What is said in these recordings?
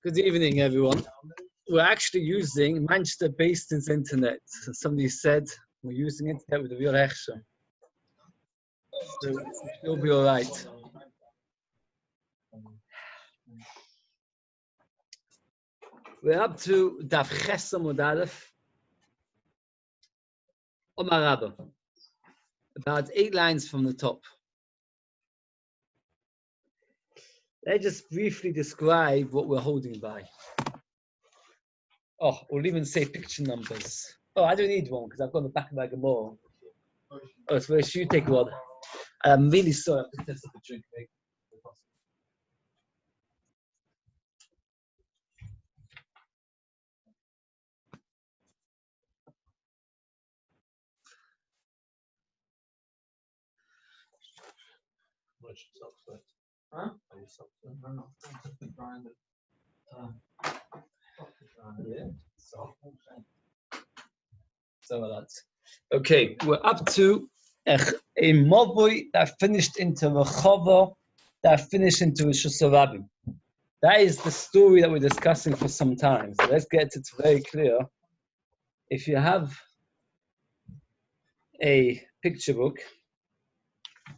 Good evening, everyone. We're actually using Manchester-based internet. Somebody said we're using internet with a real hechsher. So it'll be all right. We're up to Daf Ches Amud Aleph, Omar Rabba, about 8 lines from the top. Let's just briefly describe what we're holding by. Oh, we'll even say picture numbers. Oh, I don't need one because I've got the back of my Gemara. Oh, so where should you take one? I'm really sorry. I have to test up a drink. Huh? Yeah. So that's okay. We're up to a Mavoi that finished into Rechava, that finished into Shusarabim. That is the story that we're discussing for some time. So let's get it very clear. If you have a picture book,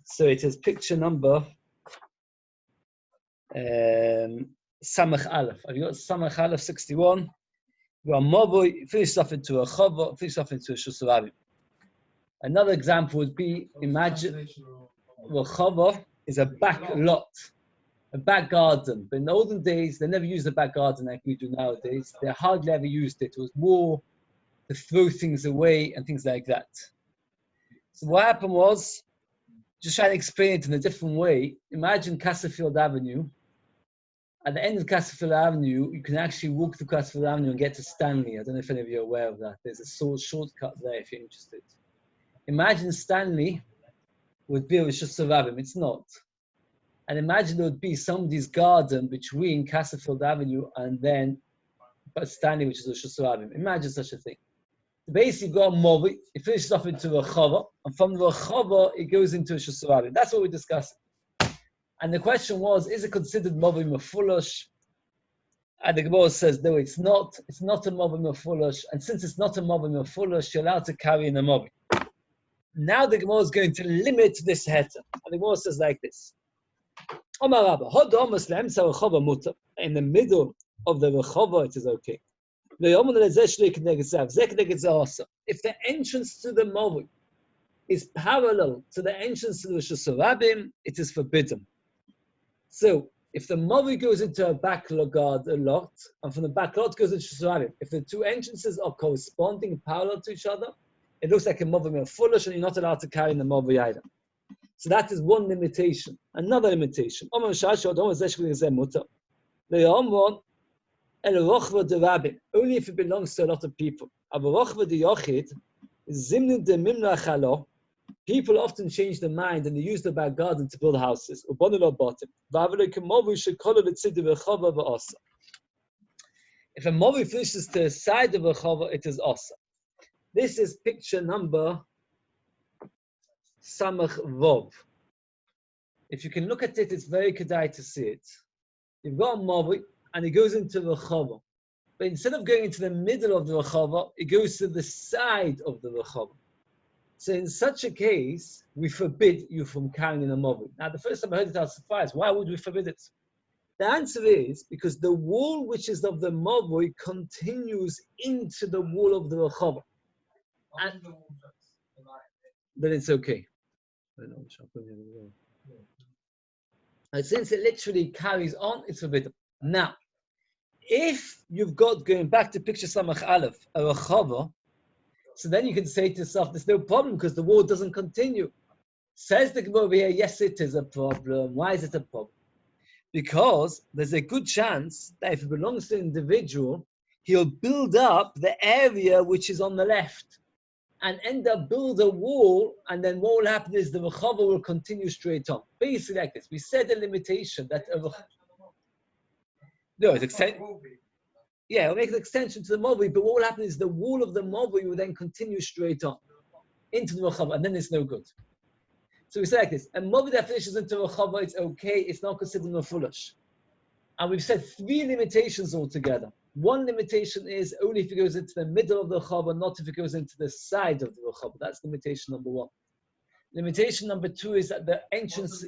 so it is picture number Samach Aleph. Have you got Samach Aleph 61? You are Mavoi, finished off into a Rechava, finished off into a Shusarabim. Another example would be, imagine Rechava is a back lot, a back garden. But in the olden days, they never used a back garden like we do nowadays. They hardly ever used it. It was more to throw things away and things like that. So what happened was, just trying to explain it in a different way, imagine Castlefield Avenue. At the end of Castlefield Avenue, you can actually walk through Castlefield Avenue and get to Stanley. I don't know if any of you are aware of that. There's a shortcut there if you're interested. Imagine Stanley would be with Shusarabim. It's not. And imagine there would be somebody's garden between Castlefield Avenue and then Stanley, which is a Shusarabim. Imagine such a thing. Basically, you've got a Movi, it finishes off into a Rechava, and from the Rechava, it goes into a Shusarabim. That's what we're discussing. And the question was, is it considered Movi Mefulosh? And the Gemara says, no, it's not. It's not a Movi Mefulosh. And since it's not a Movi Mefulosh, you're allowed to carry in a Movi. Now the Gemara is going to limit this heter. And the Gemara says like this. In the middle of the Rechava, it is okay. If the entrance to the Movi is parallel to the entrance to the Shusarabim, it is forbidden. So, if the Movi goes into a back lot, and from the back lot goes into Shusarabim, if the two entrances are corresponding, parallel to each other, it looks like a Movi Mefulosh, and you're not allowed to carry in the Movi either. So that is one limitation. Another limitation. Only if it belongs to a lot of people. People often change their mind and they use the back garden to build houses. If a Movi finishes to the side of a Rechava, it is Asa. This is picture number Samach Vov. If you can look at it, it's very kedai to see it. You've got a Movi and it goes into the Rechava. But instead of going into the middle of the Rechava, it goes to the side of the Rechava. So in such a case, we forbid you from carrying in a Movi. Now, the first time I heard it, I was surprised. Why would we forbid it? The answer is because the wall which is of the Movi continues into the wall of the Rechava. And then it's okay. And since it literally carries on, it's forbidden. Now, if you've got, going back to picture Samach Aleph, a Rechava, so then you can say to yourself, there's no problem because the wall doesn't continue. Says the Gemara over here, yes, it is a problem. Why is it a problem? Because there's a good chance that if it belongs to an individual, he'll build up the area which is on the left and end up build a wall, and then what will happen is the Rechava will continue straight on. Basically like this. We said a limitation that no, it's yeah, it'll make an extension to the Movi, but what will happen is the wall of the Movi will then continue straight on into the Rechava, and then it's no good. So we say like this, a Movi that finishes into Rechava, it's okay, it's not considered Mefulosh. And we've said 3 limitations altogether. One limitation is only if it goes into the middle of the Rechava, not if it goes into the side of the Rechava. That's limitation number 1. Limitation number 2 is that the entrance,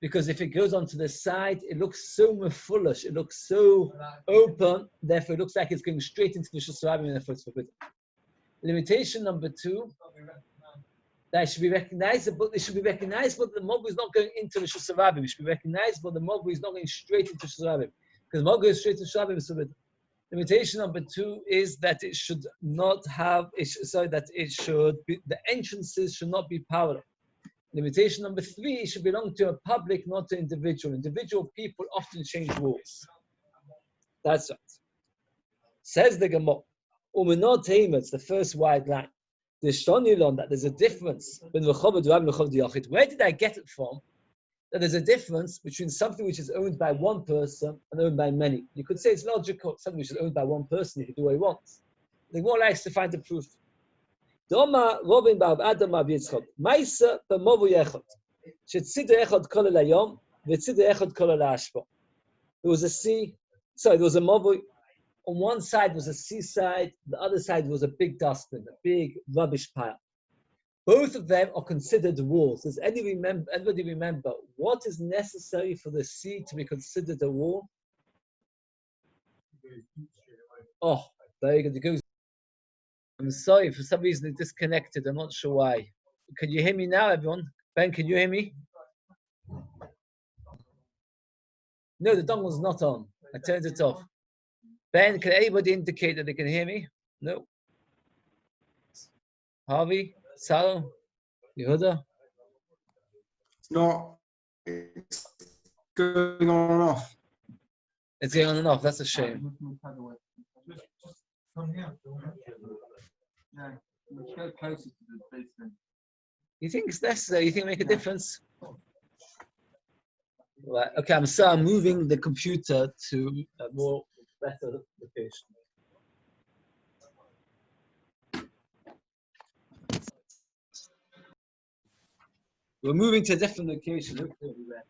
because if it goes onto the side, it looks so mefulish, it looks so open, therefore it looks like it's going straight into the Shusarabim, and therefore it's forbidden. Limitation number 2, that it should be recognizable. It should be recognizable that the Mogu is not going into the Shusarabim. It should be recognizable that the Mogu is not going straight into Shusarabim, because the Mogu is straight into Shusarabim is forbidden. Limitation number 2 is that it should not have. That it should be, the entrances should not be powered up. Limitation number 3, it should belong to a public, not to individual. Individual people often change rules. That's right. Says the Gemara, it's the first wide line. That there's a difference between Rechava d'Rab and Rechava d'Yachid. Where did I get it from? That there's a difference between something which is owned by one person and owned by many. You could say it's logical, something which is owned by one person, he can do what he wants. The Gemara likes to find the proof. Doma Robin Bar Adam Bar Yitzchak. Ma'isa b'movu yechad. Shetzida echad kol elayom, v'tzida echad kol elashpo. There was a sea. Sorry, there was a movu. On one side was a seaside. The other side was a big dustbin, a big rubbish pile. Both of them are considered walls. Does anybody remember what is necessary for the sea to be considered a wall? Oh, very good. It goes. I'm sorry, for some reason it disconnected. I'm not sure why. Can you hear me now, everyone? Ben, can you hear me? No, the dongle's not on. I turned it off. Ben, can anybody indicate that they can hear me? No. Harvey? Sal? Yehuda? No, it's going on and off. It's going on and off. That's a shame. You think it's necessary? You think it make a difference? Right. Okay, I'm moving the computer to a more better location. We're moving to a different location. Hopefully it'll be better.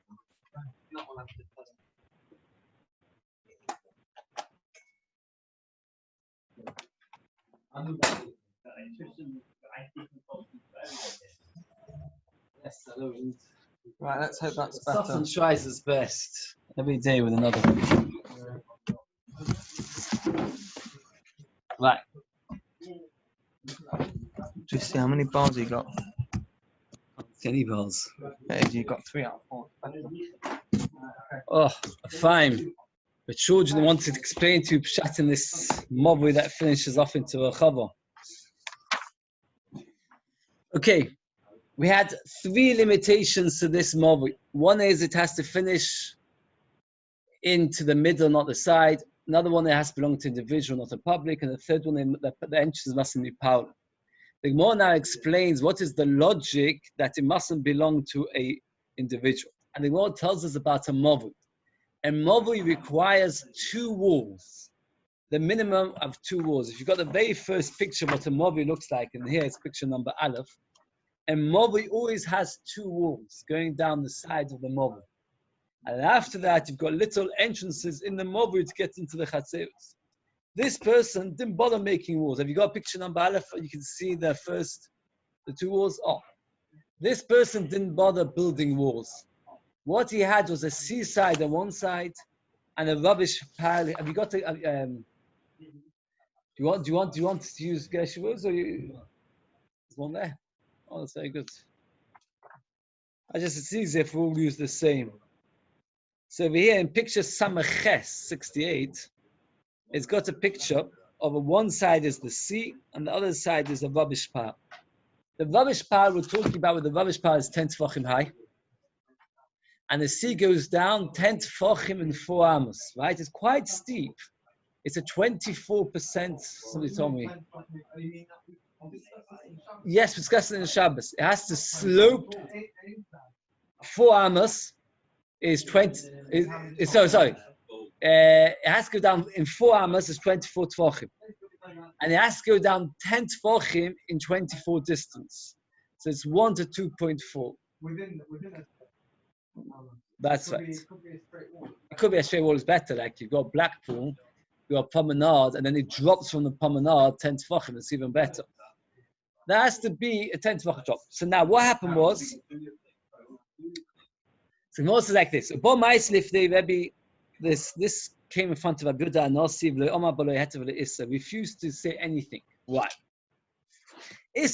Yes, I know. Right, let's hope that's better. Someone tries his best every day with another one. Right. Do you see how many bars you got? Any balls? Yeah, you got 3 out of 4. Oh, fine. The children wanted to explain to you Pshat in this mobile that finishes off into a Rechava. Okay, we had 3 limitations to this mobile. One is it has to finish into the middle, not the side. Another one, it has to belong to individual, not a public. And the third one, the entrances mustn't be powered. The Gemara now explains what is the logic that it mustn't belong to a individual. And the Gemara tells us about a movu. A movu requires 2 walls, the minimum of 2 walls. If you've got the very first picture of what a movu looks like, and here it's picture number Aleph, a movu always has 2 walls going down the side of the movu. And after that, you've got little entrances in the movu to get into the chatzeros. This person didn't bother making walls. Have you got picture number Aleph? You can see the 2 walls. Oh, this person didn't bother building walls. What he had was a seaside on one side and a rubbish pile. Have you got to? Do you want to use Geshuos or you? There's one there. Oh, that's very good. It's easier if we all use the same. So over here in picture Samaches 68. It's got a picture of one side is the sea and the other side is a rubbish pile. The rubbish pile we're talking about with the rubbish pile is 10 tefachim high. And the sea goes down 10 tefachim and 4 amos, right? It's quite steep. It's a 24%, somebody told me. Yes, it's discussed in Shabbos. It has to slope 4 amos is 20, sorry. It has to go down in 4 amos is 24 tefachim. And it has to go down 10 tefachim in 24 distance. So it's 1 to 2.4. That's right. It could be a straight wall is better, like you've got Blackpool, you've got promenade, and then it drops from the promenade 10 tefachim, it's even better. There has to be a 10 tefachim drop. So now what happened was, so most is like this. This came in front of Abuda and Nasiv, refused to say anything. Why? He couldn't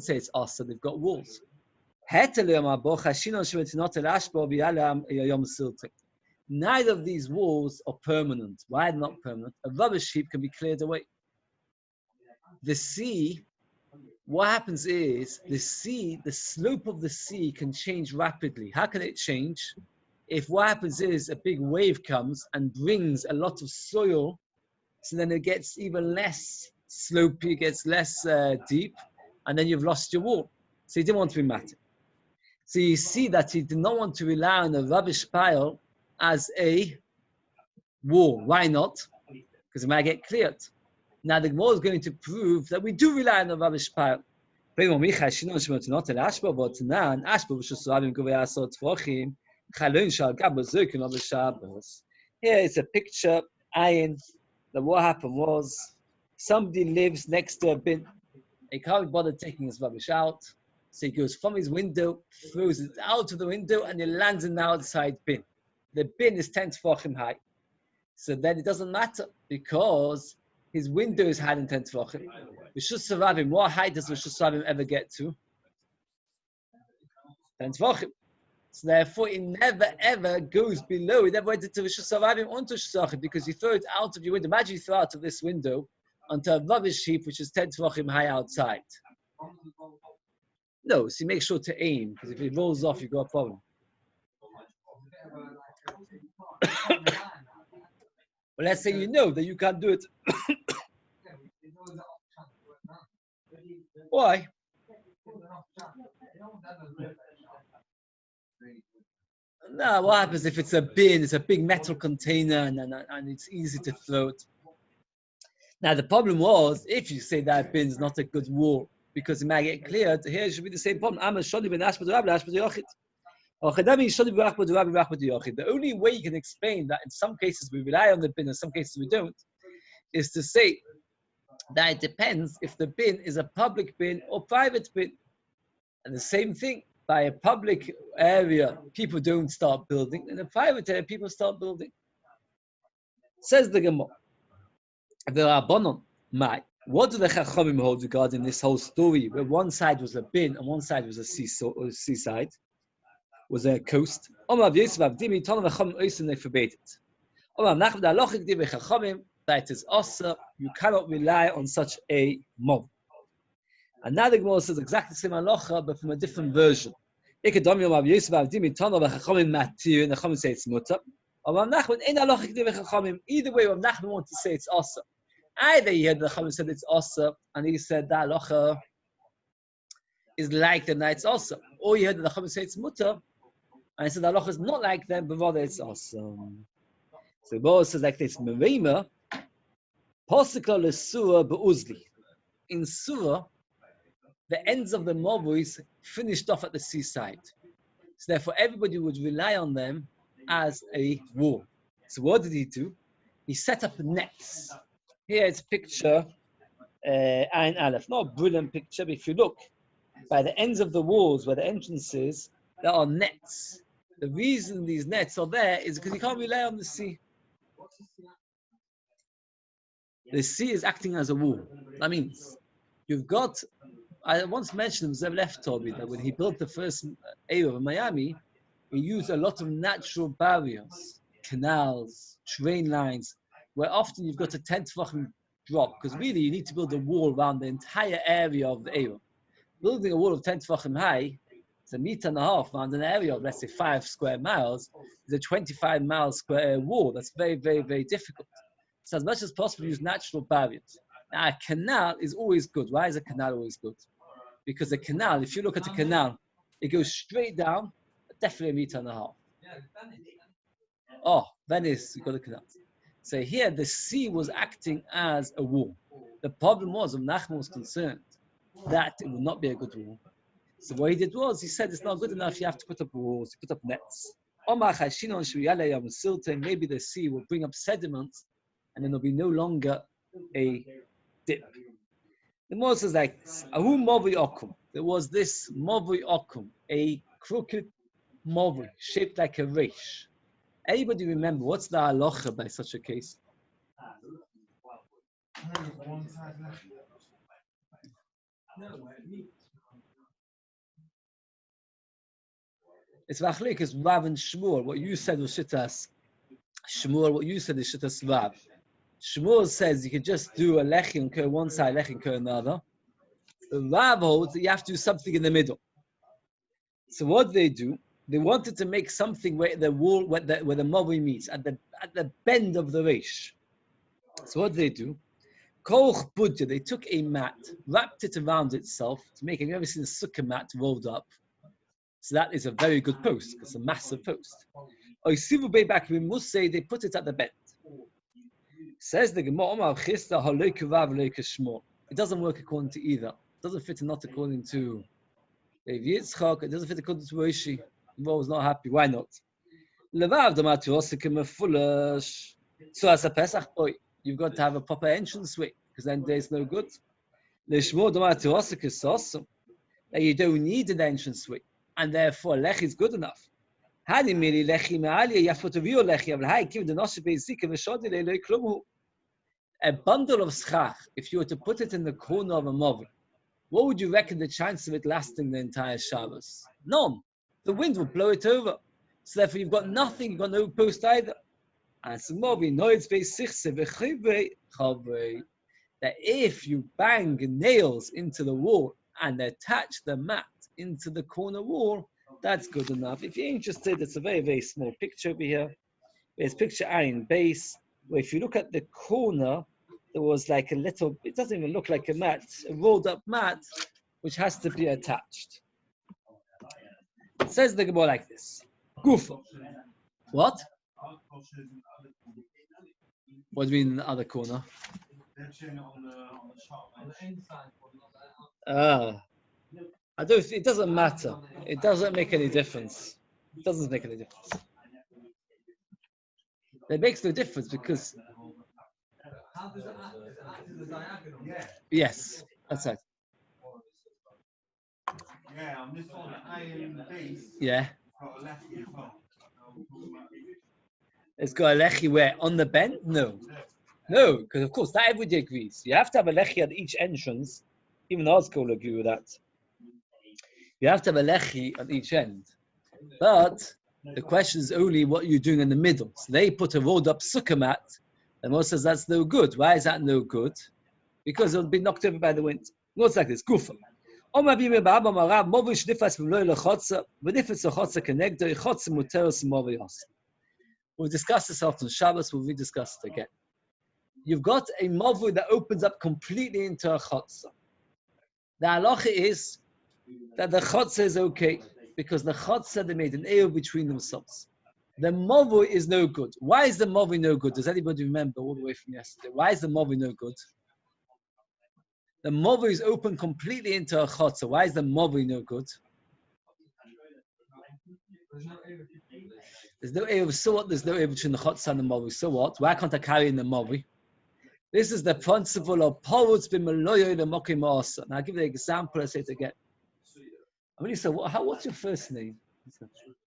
say it's us, so they've got walls. Neither of these walls are permanent. Why not permanent? A rubbish heap can be cleared away. The sea, what happens is, the slope of the sea can change rapidly. How can it change? If what happens is a big wave comes and brings a lot of soil, so then it gets even less slopey, it gets less deep, and then you've lost your wall. So he didn't want to be matted. So you see that he did not want to rely on a rubbish pile as a wall. Why not? Because it might get cleared. Now the Gemara is going to prove that we do rely on a rubbish pile. Here is a picture, Ayin, that what happened was somebody lives next to a bin. He can't be bothered taking his rubbish out. So he goes from his window, throws it out of the window, and it lands in the outside bin. The bin is 10 tefachim high. So then it doesn't matter because his window is higher than 10 tefachim. Rishus Harabim, what height does Rishus Harabim ever get to? 10 tefachim. So therefore, it never ever goes below. It never went into Rishus Harabim onto Rishus Harabim because you throw it out of your window. Imagine you throw out of this window onto a rubbish heap which is 10 tefachim high outside. No, so you make sure to aim, because if it rolls off, you've got a problem. But let's say you know that you can't do it. Why? No, what happens if it's a bin, it's a big metal container, and it's easy to throw it. Now, the problem was, if you say that bin is not a good wall, because it might get cleared, here it should be the same problem. The only way you can explain that in some cases we rely on the bin, in some cases we don't, is to say that it depends if the bin is a public bin or private bin. And the same thing, by a public area, people don't start building, and in a private area, people start building. Says the Gemara, what do the Chachamim hold regarding this whole story, where one side was a bin and one side was a seaside, was a coast? That it is also, you cannot rely on such a mob. And now the Gemara says exactly the same halacha, but from a different version. Either way, Rav Nachman wants to say it's also. Either he heard the Chachamim said it's also, and he said that halacha is like them, that it's also. Or he heard the Chachamim say it's mutter, and he said the halacha is not like them, but rather it's also. So the Gemara says like this: Merima, Posikla leSura beUzli. In Surah, the ends of the Mobuis finished off at the seaside. So therefore, everybody would rely on them as a wall. So what did he do? He set up nets. Here it's a picture, Ayin Aleph. Not a brilliant picture, but if you look, by the ends of the walls, where the entrance is, there are nets. The reason these nets are there is because you can't rely on the sea. The sea is acting as a wall. That means you've got, I once mentioned, Zev Left told me that when he built the first Eiruvin in Miami, he used a lot of natural barriers, canals, train lines, where often you've got a 10 tefachim drop, because really you need to build a wall around the entire area of the Eiruvin. Building a wall of 10 tefachim high, it's 1.5 meters around an area of, let's say, 5 square miles, is a 25-mile square wall. That's very, very, very difficult. So as much as possible, use natural barriers. Now, a canal is always good. Why is a canal always good? Because a canal, if you look at a canal, it goes straight down, definitely 1.5 meters. Oh, Venice, you got a canal. So here, the sea was acting as a wall. The problem was, Nachman was concerned that it would not be a good wall. So what he did was, he said, it's not good enough, you have to put up walls, you put up nets. Maybe the sea will bring up sediments, and then there'll be no longer a dip. The Moses says like this: Ahu Movi Okum. There was this Movi Okum, a crooked Movi shaped like a resh. Anybody remember what's the halacha by such a case? It's Vachlikas Rav and Shmuel. What you said was Shittas Shmuel. What you said is Shittas Rav. Shmuel says you could just do a lechi and curl one side, lechi and curl another. The Rav holds that you have to do something in the middle. So what they do? They wanted to make something where the wall, where the Movi meets at the bend of the resh. So what they do? Koch Budja, they took a mat, wrapped it around itself to make it. Have you ever seen a sukkah mat rolled up? So that is a very good post. It's a massive post. Oisivu Beibak Rimusei, they put it at the bend. Says the Gemara, it doesn't work according to either. It doesn't fit not according to Yitzchak. It doesn't fit according to Roshi. Mo was not happy. Why not? So as a Pesach boy, you've got to have a proper entrance way, because then there's no good. That you don't need an entrance way, and therefore lechi is good enough. You have to real lechi. A bundle of schach, if you were to put it in the corner of a movi, what would you reckon the chance of it lasting the entire Shabbos? None. The wind will blow it over. So therefore you've got nothing, you've got no post either. And so movi, that if you bang nails into the wall and attach the mat into the corner wall, that's good enough. If you're interested, it's a very, very small picture over here. There's picture iron base, where if you look at the corner, there was like a little, it doesn't even look like a mat, a rolled up mat, which has to be attached. It says the Gemara like this. Gufa. What? What do you mean in the other corner? It doesn't matter. It doesn't make any difference. It doesn't make any difference. It makes no difference because... How does it act? Does it act as a diagonal? Yes, that's right. Yeah, I'm just on the iron base. Yeah. Got a lechi as well. It's got a lechi where? On the bend? No. No, because of course, that everybody agrees. You have to have a lechi at each entrance. Even our school will agree with that. You have to have a lechi at each end. But the question is only what you're doing in the middle. So they put a rolled up sukkah mat, and Moses says that's no good. Why is that no good? Because it'll be knocked over by the wind. Looks like this. Gufa. We'll discuss this after on Shabbos. We'll rediscuss it again. You've got a mavu that opens up completely into a chotza. The halacha is that the chotza is okay because the chotza, they made an eir between themselves. The mavu is no good. Why is the mavu no good? Does anybody remember all the way from yesterday? Why is the mavu no good? The mavu is open completely into a chotza. Why is the mavu no good? There's no eir. So what? There's no eir between the chotza and the mavu. So what? Why can't I carry in the mavu? This is the principle of Paul's b'meloyo lemokim ma'asa. Now I'll give you an example. I say it again. I'm really so. What's your first name?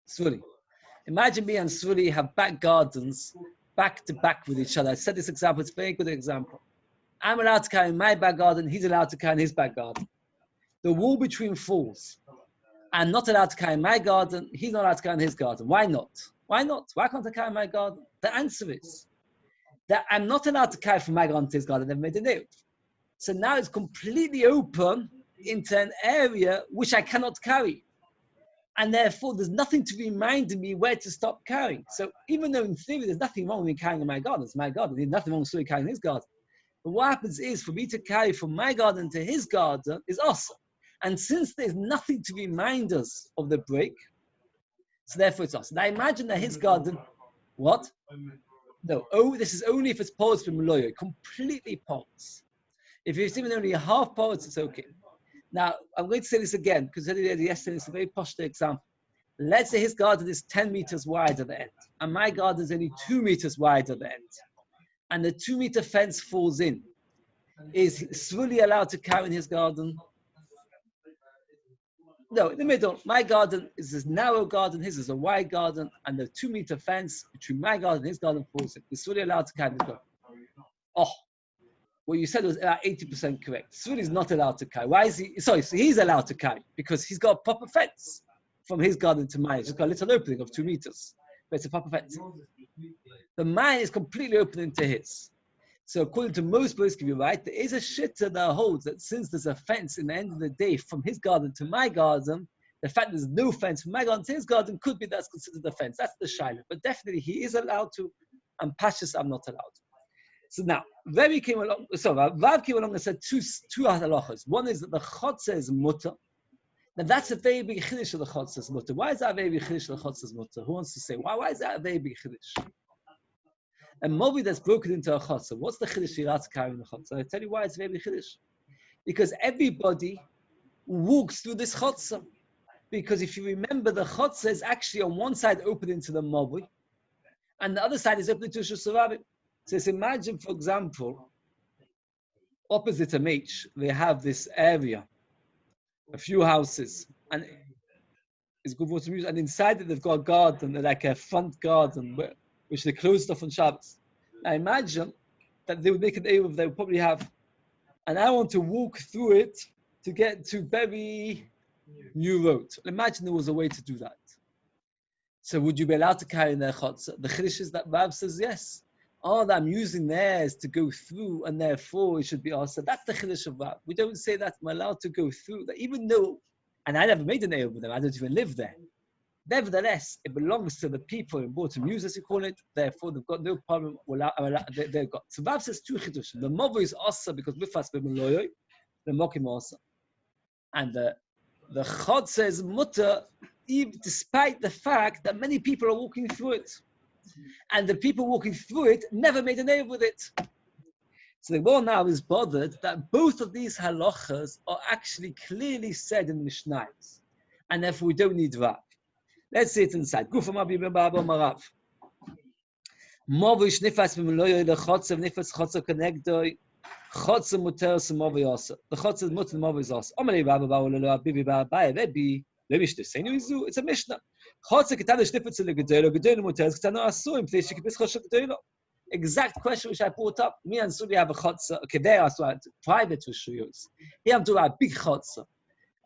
Svuli. Imagine me and Svuli have back gardens, back to back with each other. I said this example. It's a very good example. I'm allowed to carry my back garden. He's allowed to carry his back garden. The wall between falls. I'm not allowed to carry my garden. He's not allowed to carry his garden. Why not? Why not? Why can't I carry my garden? The answer is that I'm not allowed to carry from my garden to his garden. They've made a deal. So now it's completely open into an area which I cannot carry. And therefore, there's nothing to remind me where to stop carrying. So even though in theory, there's nothing wrong with me carrying in my garden. It's my garden. There's nothing wrong with carrying in his garden. But what happens is, for me to carry from my garden to his garden is awesome. And since there's nothing to remind us of the break, so therefore it's awesome. Now imagine that his garden, what? No, this is only if it's poles from Meloyo, completely poles. If it's even only a half poles, it's okay. Now, I'm going to say this again, because I did it yesterday, it's a very posh example. Let's say his garden is 10 meters wide at the end, and my garden is only 2 meters wide at the end, and the 2-meter fence falls in. Is Svuli allowed to carry in his garden? No, in the middle. My garden is this narrow garden, his is a wide garden, and the 2-meter fence between my garden and his garden falls in. Is Svuli allowed to carry his garden? Oh, what you said was about 80% correct. Svuli is not allowed to carry. Why is he? Sorry, so he's allowed to carry because he's got a proper fence from his garden to mine. It's got a little opening of 2 meters, but it's a proper fence. The mine is completely open into his. So according to most poskim, you're right, there is a shitta that holds that since there's a fence in the end of the day from his garden to my garden, the fact there's no fence from my garden to his garden could be that's considered a fence. That's the shaila. But definitely he is allowed to, and Pashas I'm not allowed to. So now, Rav came along and said two halachas. One is that the chotzer is mutter. Now that's a very big chiddush of the chotzer's mutter. Why is that a very big chiddush of the chotzer's mutter? Who wants to say? Why is that a very big chiddush? A mobi that's broken into a chotzer. What's the chiddush you're allowed to carry in the chotzer? I tell you why it's a very big chiddush. Because everybody walks through this chotzer. Because if you remember, the chotzer is actually on one side open into the mobi, and the other side is open into Shusarabim. So let's imagine, for example, opposite a H, they have this area, a few houses, and it's good for some use. And inside it, they've got a garden, like a front garden, which they closed off on Shabbos. Now imagine that they would make an Eiruvin, they would probably have, and I want to walk through it to get to very new road. Imagine there was a way to do that. So would you be allowed to carry in their chotzer? The chiddush is that Rav says yes. All that I'm using there is to go through, and therefore it should be also. That's the chiddush of Rav. We don't say that I'm allowed to go through that, even though, and I never made an Eiruvin with them, I don't even live there. Nevertheless, it belongs to the people in bought to use, as you call it. Therefore, they've got no problem. They've got. So Rav says two chiddushim. The movo is also because mifas b'meloyoi, the mokim also, and the chod says mutter, even despite the fact that many people are walking through it, and the people walking through it never made an Eiruvin with it. So the world now is bothered that both of these halachas are actually clearly said in the Mishnayos, and therefore we don't need Rav. Let's see it inside. Gufa Mabi Baba Marav. Movish nifas b'meloyoi lechotzer nifas chotzer konegdoi chotzer muter semovi also. The chotzer muter movi is also. Omelei Rabba Ba'olelo Abivi Ba'abai Rebbe Levish Teseinu Izu. It's a Mishnah. Chotzer ketana shnifas legedelo gedelo muter ketana asuim pnei shekibis chotzer gedelo. Exact question which I brought up. Me and Suli have a chotzer. Okay, there I saw private with Shiur's. Here I'm talking about a big chotzer.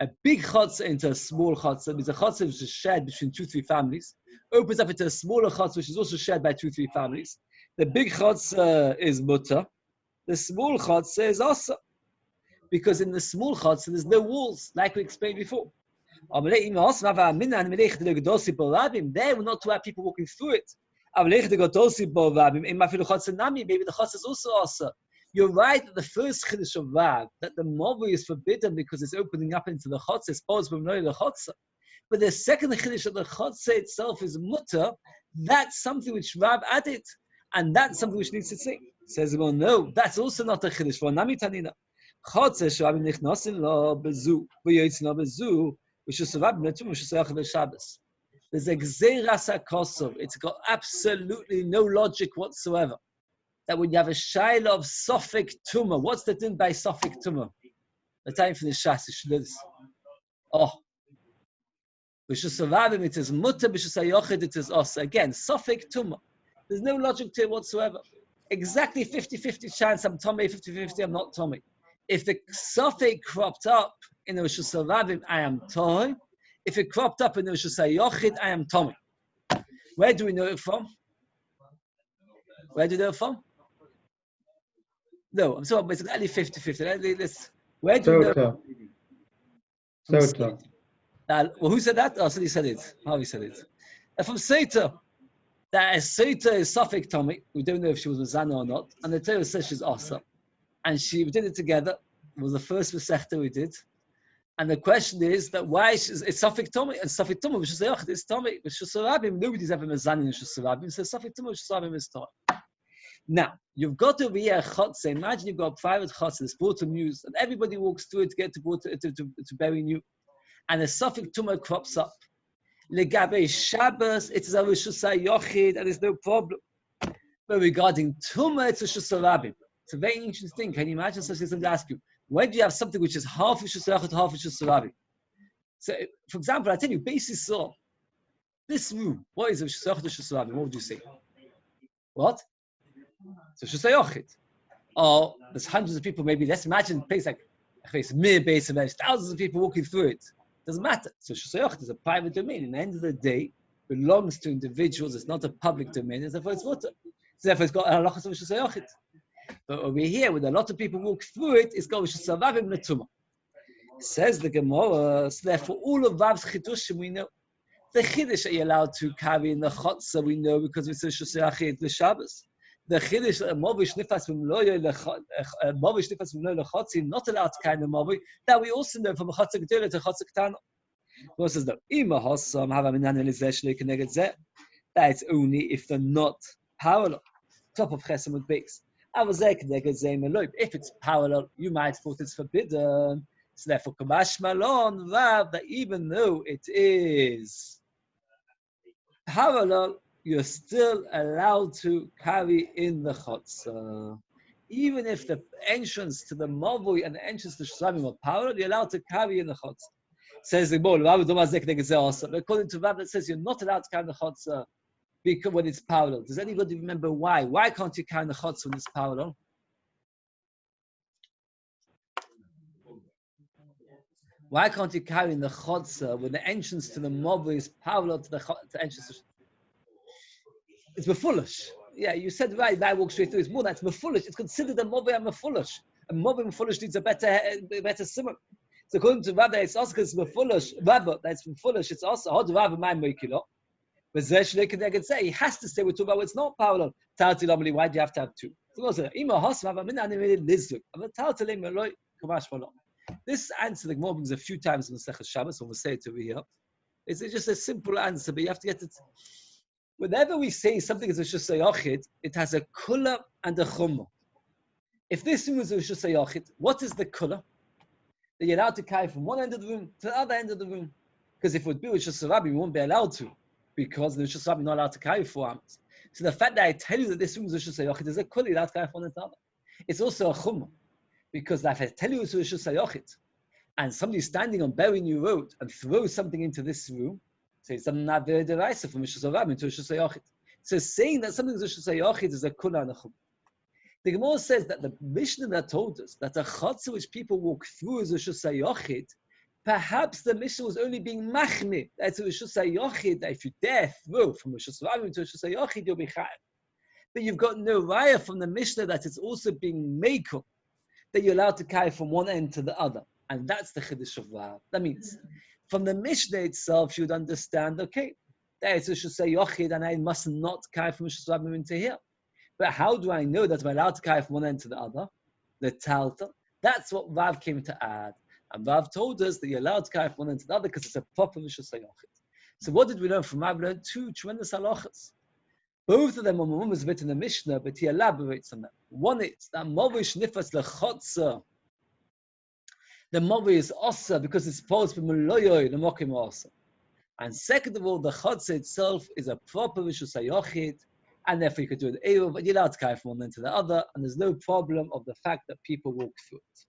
A big chotzer into a small chotzer means a chotzer which is shared between 2-3 families, opens up into a smaller chotzer which is also shared by 2-3 families. The big chotzer is mutter, the small chotzer is also. Because in the small chotzer there's no walls, like we explained before. There we're not to have people walking through it. Maybe the chotzer is also. You're right that the first chiddush of Rav, that the movi is forbidden because it's opening up into the chotzer, exposed from the chotzer. But the second chiddush of the chotzer itself is mutter. That's something which Rav added, and that's something which needs to sing. Says, well, no, that's also not a chiddush. For nami tanina, chotzer shavim nichnasin lo bezu, v'yotzin lo bezu, v'shus Rav netum v'shus yachad Shabbos. There's a gzeiras hakosov. It's got absolutely no logic whatsoever. That when you have a shaila of sofik tumah, what's the din by sofik tumah? The time for the shas, you should know this. Oh. B'shus Ravim, it is mutter, b'shus hayochid, it is os. Again, sofik tumah. There's no logic to it whatsoever. Exactly 50-50 chance I'm Tomei, 50-50 I'm not Tomei. If the sofik cropped up in the b'shus Ravim, I am Tomei. If it cropped up in the b'shus hayochid, I am Tomei. Where do we know it from? Where do we know it from? No, I'm sorry, but it's only 50-50. Where do you know? Sota. Well, who said that? Oh, somebody said it. Harvey said it. From Sota, that a Sota is Suffolk Tommy. We don't know if she was Mazana or not. And the Torah says she's awesome. And we did it together. It was the first Masechta we did. And the question is that why it's Suffolk Tommy and Suffolk Tommy, which is it's Tommy, which is Sarabim. Nobody's ever Mazana in Sarabim. So Suffolk Tommy, which is Sarabim is Tommy. Now, you've got over here a chotzer. Imagine you've got a private chotzer, it's brought to news, and everybody walks through it to get to bury new. And a suffix tumah crops up. Legabe Shabbos, it is a Rishus HaYochid, and there's no problem. But regarding Tumah, it's a Rishus HaRabim. It's a very ancient thing. Can you imagine such a thing? To ask you, when do you have something which is half Rishus HaYochid, half Rishus HaRabim? So, for example, I tell you, basis saw this room. What is Rishus HaYochid, Rishus HaRabim? What would you say? What? So Rishus HaYochid. Or there's hundreds of people, maybe let's imagine a place like mere base of thousands of people walking through it. Doesn't matter. So Rishus HaYochid is a private domain. In the end of the day, belongs to individuals. It's not a public domain. Therefore, it's water. So therefore, it's got halachas of Rishus HaYochid. But over here, with a lot of people walk through it, it's got Rishus HaRabim Netumah. Says the Gemara. So therefore, all of Vav's chidushim we know. The chiddush that you're allowed to carry in the chotzer we know because it's Rishus HaYochid the Shabbos. The chiddush movish nifas from loyo lechotzim not allowed to carry the movish that we also know from chotzer gedolah to chotzer ketana. What says that? That it's only if they're not parallel. Top of chesem with base. If it's parallel, you might thought it's forbidden. So therefore, kamash malon vav that even though it is parallel, you're still allowed to carry in the chotzer. Even if the entrance to the mavui and the entrance to shlamim are parallel, you're allowed to carry in the chotzer. Says the Gemara, according to Rav, that says you're not allowed to carry the chotzer because when it's parallel. Does anybody remember why? Why can't you carry the chotzer when it's parallel? Why can't you carry in the chotzer when the entrance to the mavui is parallel to the entrance to it's mefulish. Yeah, you said right. That walks straight through. It's more than it's mefulish. It's considered a mavui and mefulish. A mavui and mefulish needs a better simmer. So according to Rabbi, it's also because it's mefulish. Rabbi, that's mefulish. It's also hard to Rabbi my meikilo. But Zeshlik can say he has to say we're talking about it's not parallel. Tarti lamali. Why do you have to have two? So also ima has Rabbi min animated lizuk. But tarti lamali kamash malon. This answer the Gemara brings a few times in the Masechah Shabbos. So we'll say it over here. It's just a simple answer, but you have to get it. Whenever we say something is a Rishus HaYochid, it has a kula and a chumma. If this room is a Rishus HaYochid, what is the kula? That you're allowed to carry from one end of the room to the other end of the room. Because if it would be Rishus HaRabim, you won't be allowed to. Because the Rishus HaRabim is not allowed to carry 4 arms. So the fact that I tell you that this room is a Rishus HaYochid is a kula, you're allowed to carry from one end to the other. It's also a chumma. Because if I tell you it's a Rishus HaYochid, and somebody's standing on Berry New Road and throws something into this room, say something not very derisive from Rishus HaRabim to Rishus HaYochid. So saying that something is Rishus HaYochid is a kula and a chum. The Gemara says that the Mishnah that told us that a chotzer which people walk through is Rishus HaYochid, perhaps the Mishnah was only being machmir. That's a Rishus HaYochid that if you dare throw from Rishus HaRabim to Rishus HaYochid, you'll be chayav. But you've got no raya from the Mishnah that it's also being mekel, that you're allowed to carry from one end to the other. And that's the chiddush of Rav. That means, from the Mishnah itself, you would understand, okay, that it's Rishus HaYochid, and I must not carry from Rishus HaRabim into here. But how do I know that I'm allowed to carry from one end to the other? The talta. That's what Rav came to add. And Rav told us that you're allowed to carry from one end to the other because it's a proper Rishus HaYochid. So what did we learn from Rav? We learned 2 tremendous halachas. Both of them are a bit in the Mishnah, but he elaborates on them. One is that Movish Nifas Lechotzer. The Movi is Osa because it's supposed to be Meloyoy, the Mokim Osa. And second of all, the Chotzer itself is a proper Rishus HaYochid, and therefore you could do an Eiruvin, but you're allowed to carry from one end to the other, and there's no problem of the fact that people walk through it.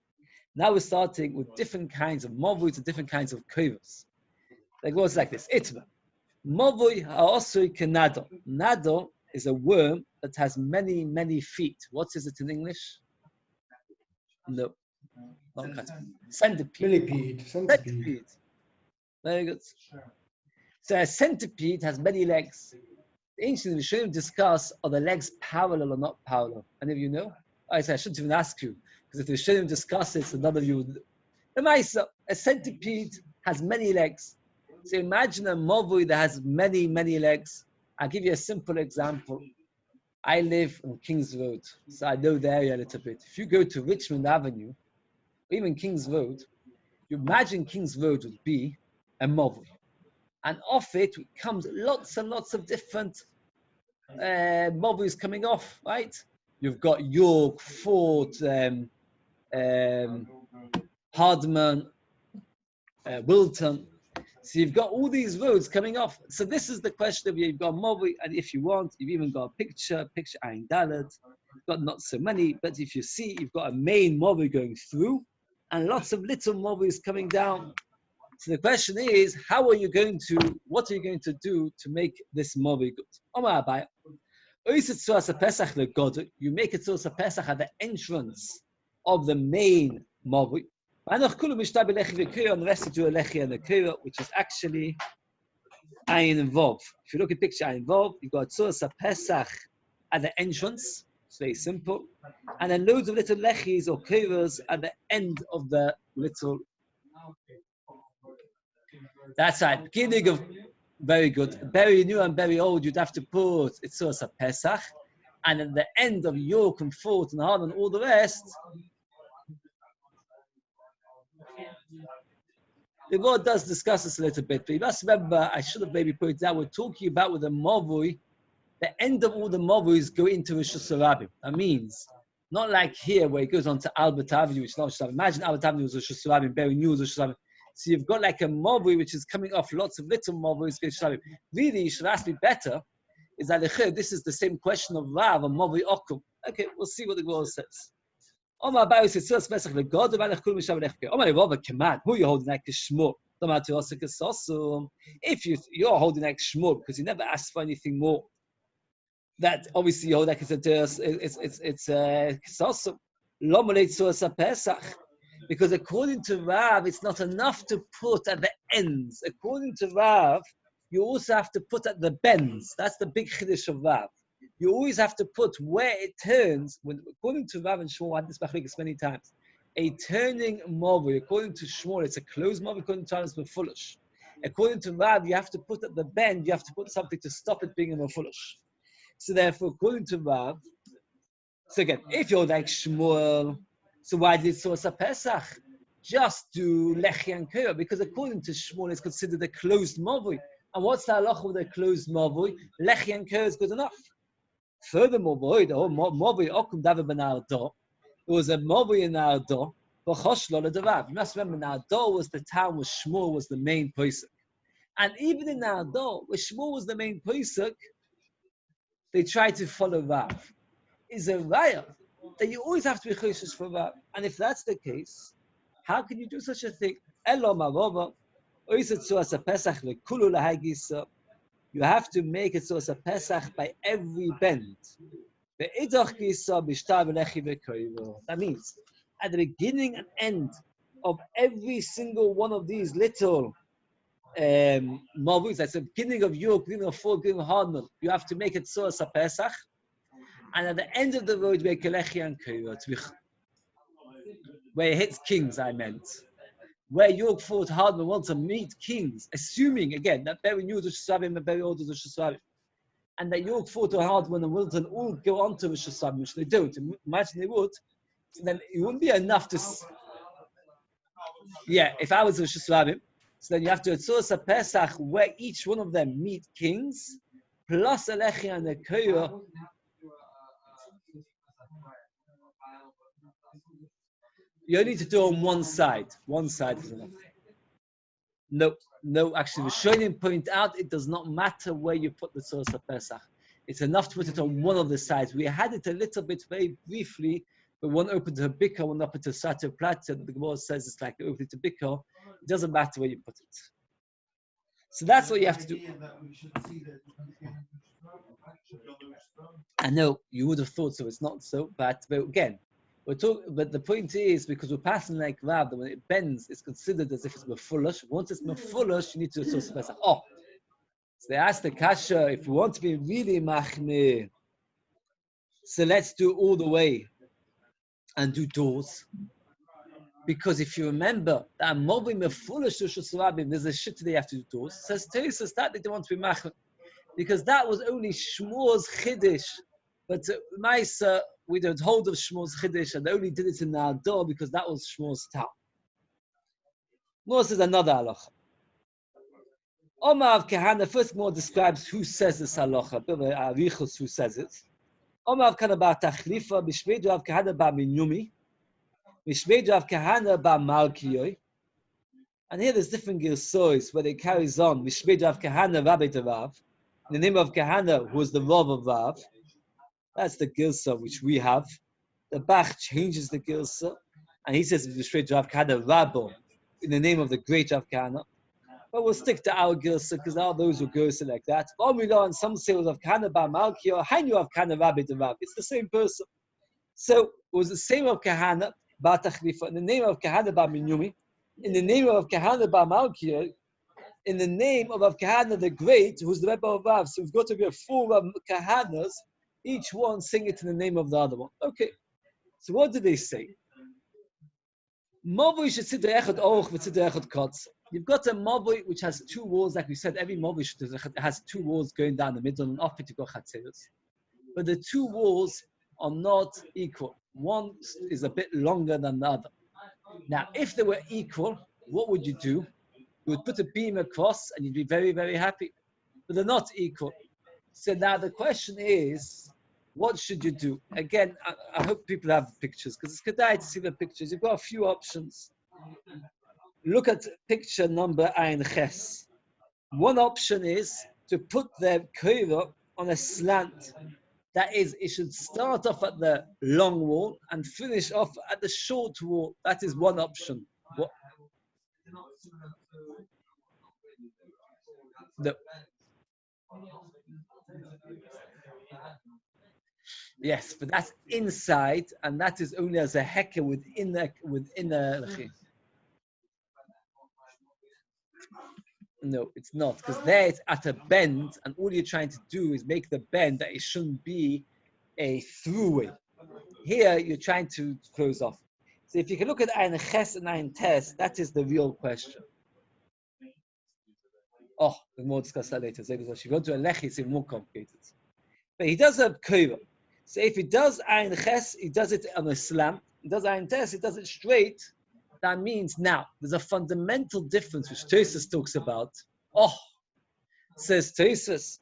Now we're starting with different kinds of Movuis and different kinds of Kovos. It goes like this. Itma. Movui ha'osui kenado. Nado is a worm that has many, many feet. What is it in English? No. Centipede. Centipede. Very good. So a centipede has many legs. The ancient Rishonim discuss, are the legs parallel or not parallel? Any of you know? I shouldn't even ask you, because if the Rishonim discuss it, none of you would. A centipede has many legs. So imagine a movui that has many, many legs. I'll give you a simple example. I live on King's Road, so I know the area a little bit. If you go to Richmond Avenue, or even King's Road, you imagine King's Road would be a movui. And off it comes lots and lots of different movuis coming off, right? You've got York, Fort, Hardman, Wilton. So you've got all these roads coming off. So this is the question of you've got a Movi, and if you want, you've even got a picture Ayin Dalet. You've got not so many, but if you see, you've got a main Movi going through, and lots of little Movis coming down. So the question is, what are you going to do to make this Movi good? Omar Abai, you make it Tzurasa Pesach at the entrance of the main Movi. And the rest do a lechi and a kira, which is actually Ayin Vov. If you look at picture Ayin Vov, you've got Tzurasa Pesach at the entrance. It's very simple. And then loads of little lechis or kiras at the end of the little. That's right. Beginning of very good. Very new and very old, you'd have to put it's Tzurasa Pesach. And at the end of York and Fort and Hard and all the rest, the Lord does discuss this a little bit, but you must remember, I should have maybe pointed out, we're talking about with the Mavui, the end of all the Mavuis go into Rosh Hashanah. That means, not like here where it goes on to Albert Avenue, which is not Rosh Hashanah. Imagine Albert Avenue was Rosh Hashanah, very new Rosh Hashanah. So you've got like a Mavui which is coming off lots of little Mavuis. Really, you should ask me better, is that this is the same question of Rav, a Mavui Okum. Okay, we'll see what the Gemara says. Omar Abai says, "Tzurasa Pesach legod, v'alech kul mishav lechke." Omar Rava command, who you're holding like a shmur? If you're holding like shmur because you never asked for anything more, that obviously you hold like it's kisosum. Lo malei Tzurasa Pesach, because according to Rav, it's not enough to put at the ends. According to Rav, you also have to put at the bends. That's the big chiddush of Rav. You always have to put where it turns. According to Rav and Shmuel, I had this machlokes many times. A turning movi, according to Shmuel, it's a closed movi. According to Rav, it's mefulish. According to Rav, you have to put at the bend. You have to put something to stop it being a mefulish. So therefore, according to Rav, so again, if you're like Shmuel, so why did Tzurasa Pesach just do lechi and kira? Because according to Shmuel, it's considered a closed movi. And what's the halacha with a closed movi? Lechi and kira is good enough. Furthermore, the whole Movi Okum David ben Ardo, it was a Movi in Ardo, but Choshlo Ledavav. You must remember, Ardo was the town where Shmuel was the main person. And even in Ardo, where Shmuel was the main person, they tried to follow Rav. Is a raya that you always have to be choshesh for Rav. And if that's the case, how can you do such a thing? Elo Marova, Oiset Tzurasa Pesach lekulu lahagisa. You have to make it Tzurasa Pesach by every bend. That means at the beginning and end of every single one of these little Mavus, that's the beginning of York, beginning of Fort, beginning of Hardman, you have to make it Tzurasa Pesach. And at the end of the road, make Lechi and Koira, where it hits kings, I meant. Where York Fort Hardman wants to meet kings, assuming again that very new Rosh Hashanah and very old Rosh Hashanah, and that York Fort Hardman and Wilton all go on to Rosh Hashanah, which they don't. Imagine they would, so then it wouldn't be enough to. Yeah, if I was Rosh Hashanah, so then you have to Tzurasa Pesach where each one of them meet kings, plus a Lechi and a Koira. You only need to do on one side. One side is enough. No, actually, the Shonim point out it does not matter where you put the Tzurasa Pesach. It's enough to put it on one of the sides. We had it a little bit very briefly, but one opened to Bika, one opened to Sato Plata. The Gemara says it's like opening to Bika. It doesn't matter where you put it. So that's what you have to do. I know you would have thought so. It's not so, but again, but the point is, because we're passing like Rav, that when it bends, it's considered as if it's mefulish. Once it's mefulish, you need to do Tzurasa Pesach. So they asked the kasha, if we want to be really machmir, so let's do all the way and do doors. Because if you remember that I'm moving mefulish to Shusarabim, there's a shit they have to do doors. Says Tesis that they don't want to be machmir, because that was only Shmuel's chiddush, but Maisa, we don't hold of Shmuel's chiddush, and they only did it in Na'ador because that was Shmuel's town. More says another halacha. Omar of Kahana, first more describes who says this halacha, Arichos who says it. Omar of Kahana ba Tachlifa, Bishmedu of Kahana ba Minyumi, Bishmedu of Kahana ba Malkiyoi. And here there's different Girsois where it carries on. Mishbed Rav Kahana Rabbi to Rav. In the name of Kahana, who was the Rav of Rav. That's the Girsa which we have. The Bach changes the Girsa. And he says Mishbed Rav Kahana Rabbo. In the name of the great Rav Kahana. But we'll stick to our Girsa because there are those who Girsa like that. But we know, and some say it was Rav Kahana Bar Malki or Hainu Rav Kahana Rabbi to Rav. It's the same person. So it was the same of Kahana Bar Tachlifa. In the name of Kahana Bar Minyumi. In the name of Kahana Bar Malkiel, in the name of Kahana the Great, who's the Rebbe of Rav. So we've got to be a full of Kahanas, each one sing it in the name of the other one. Okay, so what do they say? Mavoi shetzidre echad och v'tzidre echad kotz. You've got a mavoi which has two walls, like we said, every mavoi has two walls going down the middle, and off it you got chatzeros. But the two walls are not equal. One is a bit longer than the other. Now, if they were equal, what would you do? You would put a beam across and you'd be very, very happy. But they're not equal. So now the question is, what should you do? Again, I hope people have pictures because it's good to see the pictures. You've got a few options. Look at picture number Ein Ches. One option is to put the koira on a slant. That is, it should start off at the long wall and finish off at the short wall. That is one option. What? No. Yes, but that's inside, and that is only as a hecker within a No, it's not, because there it's at a bend, and all you're trying to do is make the bend that it shouldn't be a throughway. Here, you're trying to close off. So if you can look at Ein Ches and Ein Tes, that is the real question. Oh, we'll more discuss that later. So if you go to a Lechi, it's even more complicated. But he does have Koira. So if he does Ein Ches, he does it on a slam. He does Ein Tes, he does it straight. That means now, there's a fundamental difference which Tosfos talks about. Oh, says Tosfos,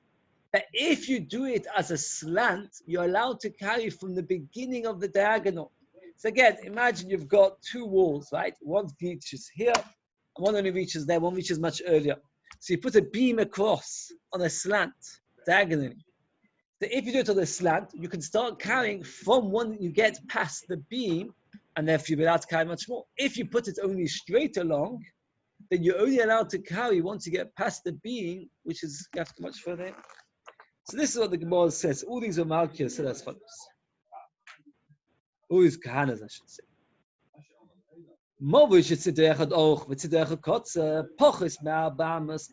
that if you do it as a slant, you're allowed to carry from the beginning of the diagonal. So again, imagine you've got two walls, right? One reaches here, and one only reaches there, one reaches much earlier. So you put a beam across on a slant, diagonally. So if you do it on a slant, you can start carrying from when you get past the beam, and therefore you'll be allowed to carry much more. If you put it only straight along, then you're only allowed to carry once you get past the beam, which is you have to much further. So this is what the Gemara says. All these are Malkias said as follows. All these Kahanas, I should say.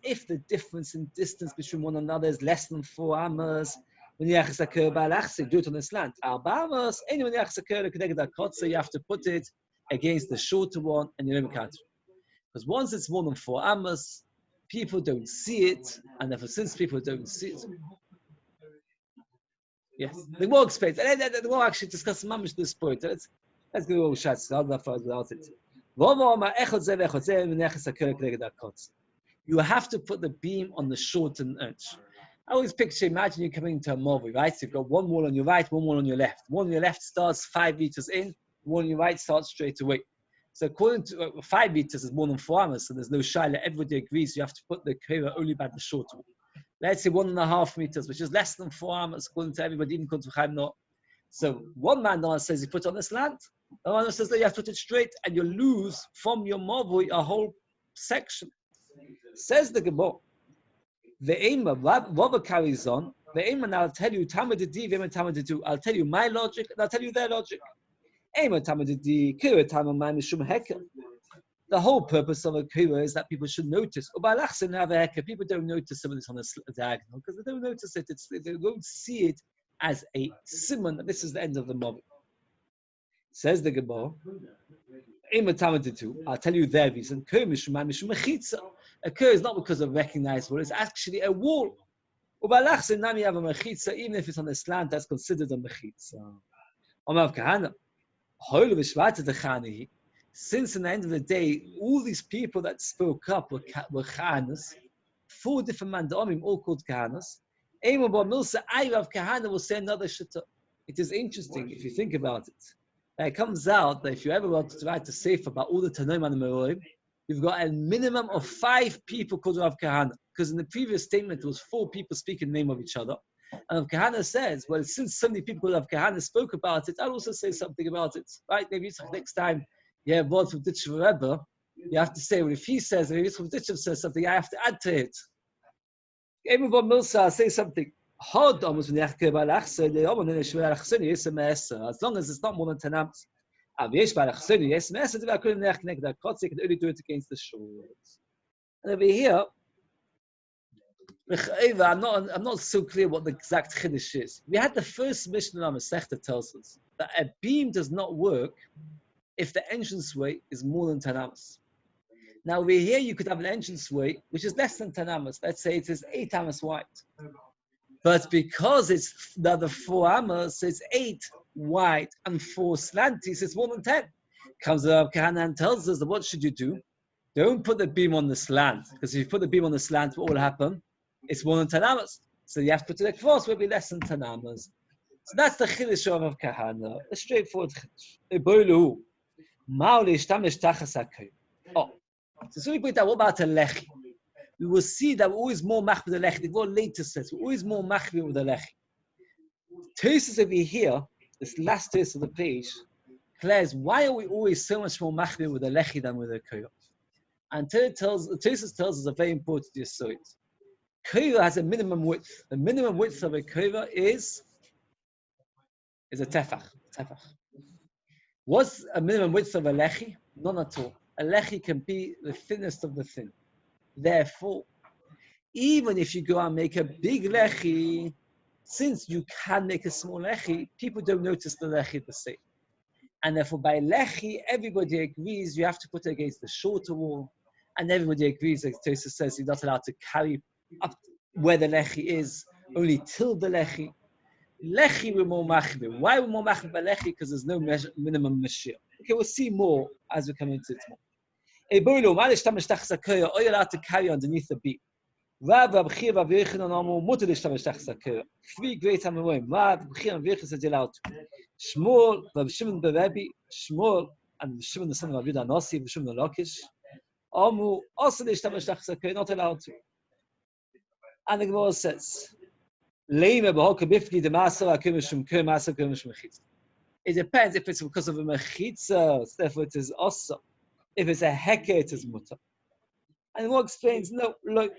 If the difference in distance between one another is less than 4 amas, do it on a slant. You have to put it against the shorter one and you never count it. Because once it's more than 4 amas, people don't see it, and therefore since people don't see it, yes, the more explains. The more actually discuss mamish this point. Let's go all shots. I'll not further without it. You have to put the beam on the shortened edge. I always picture, imagine you coming to a movie, right? So you've got one wall on your right, one wall on your left. One on your left starts 5 meters in, one on your right starts straight away. So according to 5 meters is more than 4 amas, so there's no shaila. Everybody agrees you have to put the kira only by the short wall. Let's say 1.5 meters, which is less than 4 amas, according to everybody, even according to Chaim Noah. So one man says you put it on the slant, the other says that you have to put it straight, and you lose from your mavui a whole section. Says the Gemara. The Ema, Rabba carries on. The Ema, now I'll tell you, Tamadidi, Vema Tamadidi. I'll tell you my logic, and I'll tell you their logic. Ema Tamadidi, Kira Tamamai Mishum Heker. The whole purpose of a kira is that people should notice. People don't notice someone is on a diagonal because they don't notice it. They don't see it as a simon that this is the end of the mob. Says the Gemara. I'll tell you their reason. A kira is not because of recognized wall, it's actually a wall. Even if it's on a slant, that's considered a mechitza. Since in the end of the day, all these people that spoke up were Kahanas, 4 different mandomim, all called Kahanas. Eimah Bar Milsa, Ayrav Kahana will say another shitta. It is interesting if you think about it. It comes out that if you ever want to write a sefer about all the Tanoim and the Meroim, you've got a minimum of 5 people called Rav Kahana. Because in the previous statement, there was 4 people speaking in the name of each other. And Rav Kahana says, well, since so many people called Rav Kahana spoke about it, I'll also say something about it. Right? Maybe next time you have words from Ditch Rebbe, you have to say, well, if he says, maybe from Ditch says something, I have to add to it. Everyone Milsa say something. Hard almost when as long as it's not more than 10 amps. I can only do it against the shorts. And over here, I'm not so clear what the exact chiddush is. We had the first Mishnah on Masechta tells us that a beam does not work if the entranceway is more than 10 amps. Now over here, you could have an entranceway which is less than 10 amps. Let's say it is 8 amps wide. But because it's the other 4 amps, so it's 8 wide and 4 slanty, so it's more than 10. Comes up Kahana and tells us that what should you do? Don't put the beam on the slant, because if you put the beam on the slant, what will happen? It's more than 10 amps. So you have to put it across, where it will be less than 10 amps. So that's the chiddush of Kahana, a straightforward chiddush. Oh, so we put that. What about a lechi? We will see that we're always more mach with the lechi. The word later says we're always more mach with the lechi. Tosis over here, this last tosis of the page, declares why are we always so much more mach with the lechi than with the koyah? And Tosis tells us a very important yesod. Koyah has a minimum width. The minimum width of a koyah is a tefach. What's a minimum width of a lechi? None at all. A lechi can be the thinnest of the thin. Therefore, even if you go and make a big lechi, since you can make a small lechi, people don't notice the lechi the same. And therefore, by lechi, everybody agrees you have to put it against the shorter wall, and everybody agrees, as Tosa says, you're not allowed to carry up where the lechi is, only till the lechi. Lechi we're more machmir. Why we're more machmir by lechi? Because there's no minimum mashir. Okay, we'll see more as we come into it more. Are you allowed to carry underneath the beam? Rav Chia, Rav Yechanan Amu, mutar l'shtamesh tachas hakoyah. 3 great Amorim. Rav Chia and Rav Yechanan said you're allowed to. Shmuel, Rav Shimon Berebi, Shmuel, and Shimon the son of Rav Yehuda Nasi, Rav Shimon the Lakish. Amu also l'shtamesh tachas hakoyah, not allowed to. And the Gemara says, Leima b'hoka bifki d'masa hakoyah mishum koyah masa hakoyah mishum mechitza. It depends if it's because of a mechitza, therefore it is also. If it's a heker, it is mutar. And the Gemara explains, no, look.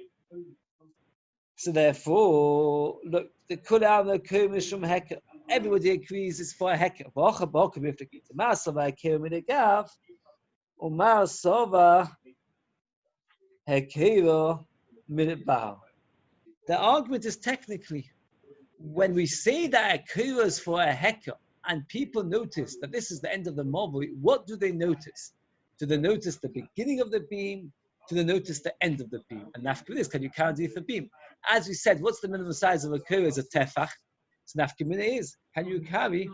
So therefore, look, the kulam the komishum heker. Everybody agrees it's for a heker. V'acha b'hoka bifki d'masa hakoyah midegav, u'masa hakoyah midebal. The argument is technically, when we say that a koyah is for a heker, and people notice that this is the end of the mobile, what do they notice? Do they notice the beginning of the beam? Do they notice the end of the beam? And nafka is, can you carry underneath the beam? As we said, what's the minimum size of a koyah? Is a tefach. So nafka is, can you carry?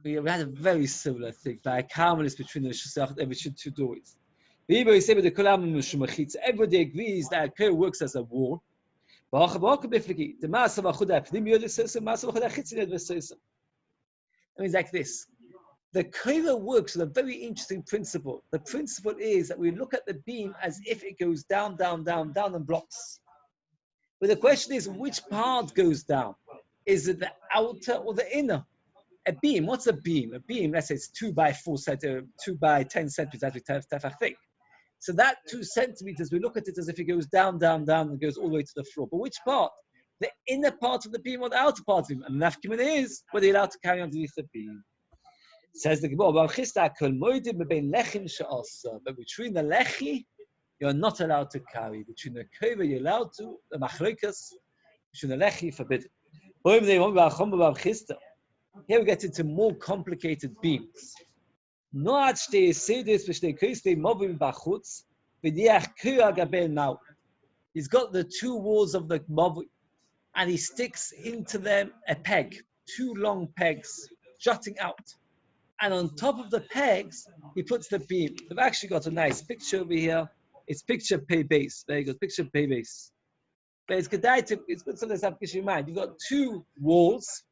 We had a very similar thing, like a harmonious between the shusach and between 2 doors. Everybody agrees that a koyah works as a wall. It means like this. The koyah works with a very interesting principle. The principle is that we look at the beam as if it goes down, down, down, down and blocks. But the question is, which part goes down? Is it the outer or the inner? A beam, what's a beam? A beam, let's say it's 2 by 4 centimeters, 2 by 10 centimeters, as we tefach think. So that 2 centimeters, we look at it as if it goes down, down, down, and goes all the way to the floor. But which part? The inner part of the beam or the outer part of the beam? And the nafkamina is whether you're allowed to carry underneath the beam. Says the Gemara, but between the lechi, you're not allowed to carry. Between the koyah, you're allowed to. The machlokas, between the lechi, forbidden. Here we get into more complicated beams. He's got the 2 walls of the mobile, and he sticks into them a peg, 2 long pegs jutting out. And on top of the pegs, he puts the beam. We've actually got a nice picture over here. It's picture pay base. Very good, picture pay base. But it's good to have in mind. You've got 2 walls,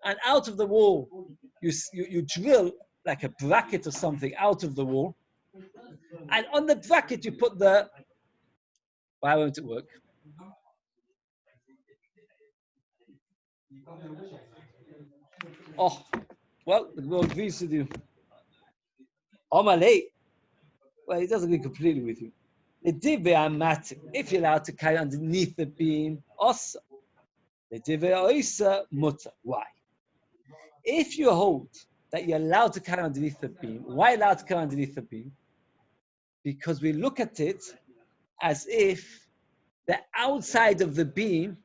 and out of the wall, you drill like a bracket or something out of the wall, and on the bracket you put the. Why won't it work? Oh, well, the Lord agrees with you. Omalei. Well, he doesn't agree completely with you. The divrei amatim, if you're allowed to carry underneath the beam, also. The divrei oisa mutter. Why? If you hold that you're allowed to carry underneath the beam, why allowed to carry underneath the beam? Because we look at it as if the outside of the beam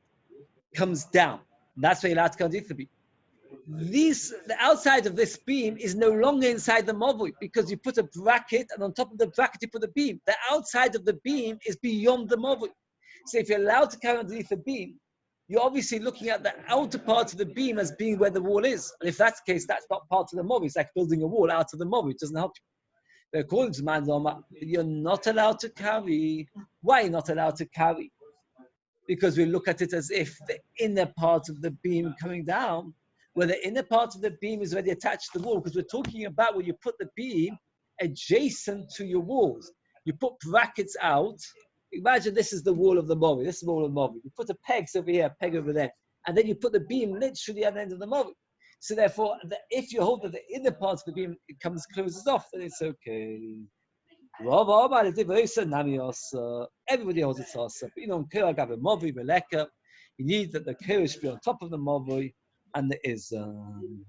comes down. That's why you're allowed to carry underneath the beam. The outside of this beam is no longer inside the mobile because you put a bracket and on top of the bracket you put a beam. The outside of the beam is beyond the mobile. So if you're allowed to carry underneath the beam, you're obviously looking at the outer part of the beam as being where the wall is. And if that's the case, that's not part of the mobile. It's like building a wall out of the mobile. It doesn't help you. But according to Manzoma, you're not allowed to carry. Why are you not allowed to carry? Because we look at it as if the inner part of the beam coming down, where the inner part of the beam is already attached to the wall, because we're talking about where you put the beam adjacent to your walls. You put brackets out. Imagine this is the wall of the mobile. This is the wall of the mobile. You put the pegs over here, a peg over there, and then you put the beam literally at the end of the mobile. So therefore, if you hold that the inner part of the beam closes off, then it's okay. Everybody holds it also. But you know, you need that the kerish should be on top of the mavoi, and there isn't.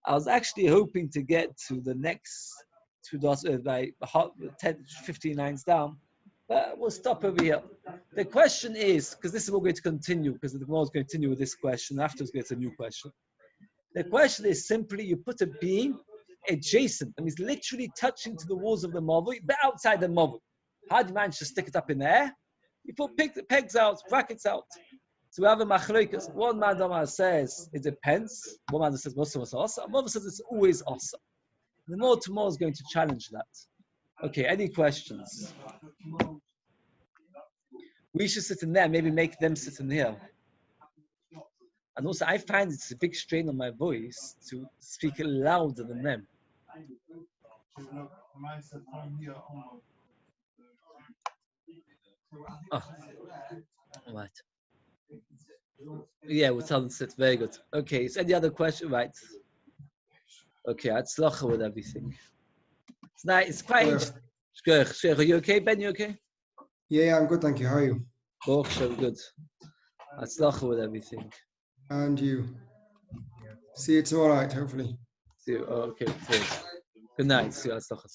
I was actually hoping to get to the next two dots by 10, 15 lines down, but we'll stop over here. The question is, because this is what we're going to continue, because the Gemara is going to continue with this question, afterwards it's a new question. The question is simply, you put a beam adjacent, that means literally touching to the walls of the mavoi, but outside the mavoi. How do you manage to stick it up in the air? You put pegs out, brackets out. So we have a machlokas. One man says it depends. One man says most of us are awesome. One says it's always awesome. The more tomorrow is going to challenge that. Okay, any questions? We should sit in there, maybe make them sit in here. And also, I find it's a big strain on my voice to speak louder than them. Oh, right. Yeah, we'll tell them to sit. Very good. Okay, so any other question? Right. Okay, Hatzlacha with everything. It's nice. It's quite interesting. Are you okay, Ben? You okay? Yeah, I'm good, thank you. How are you? Oh, so good. Hatzlacha with everything. And you. See you tomorrow night, hopefully. See you. Oh, okay. Good night. See you. Hatzlacha.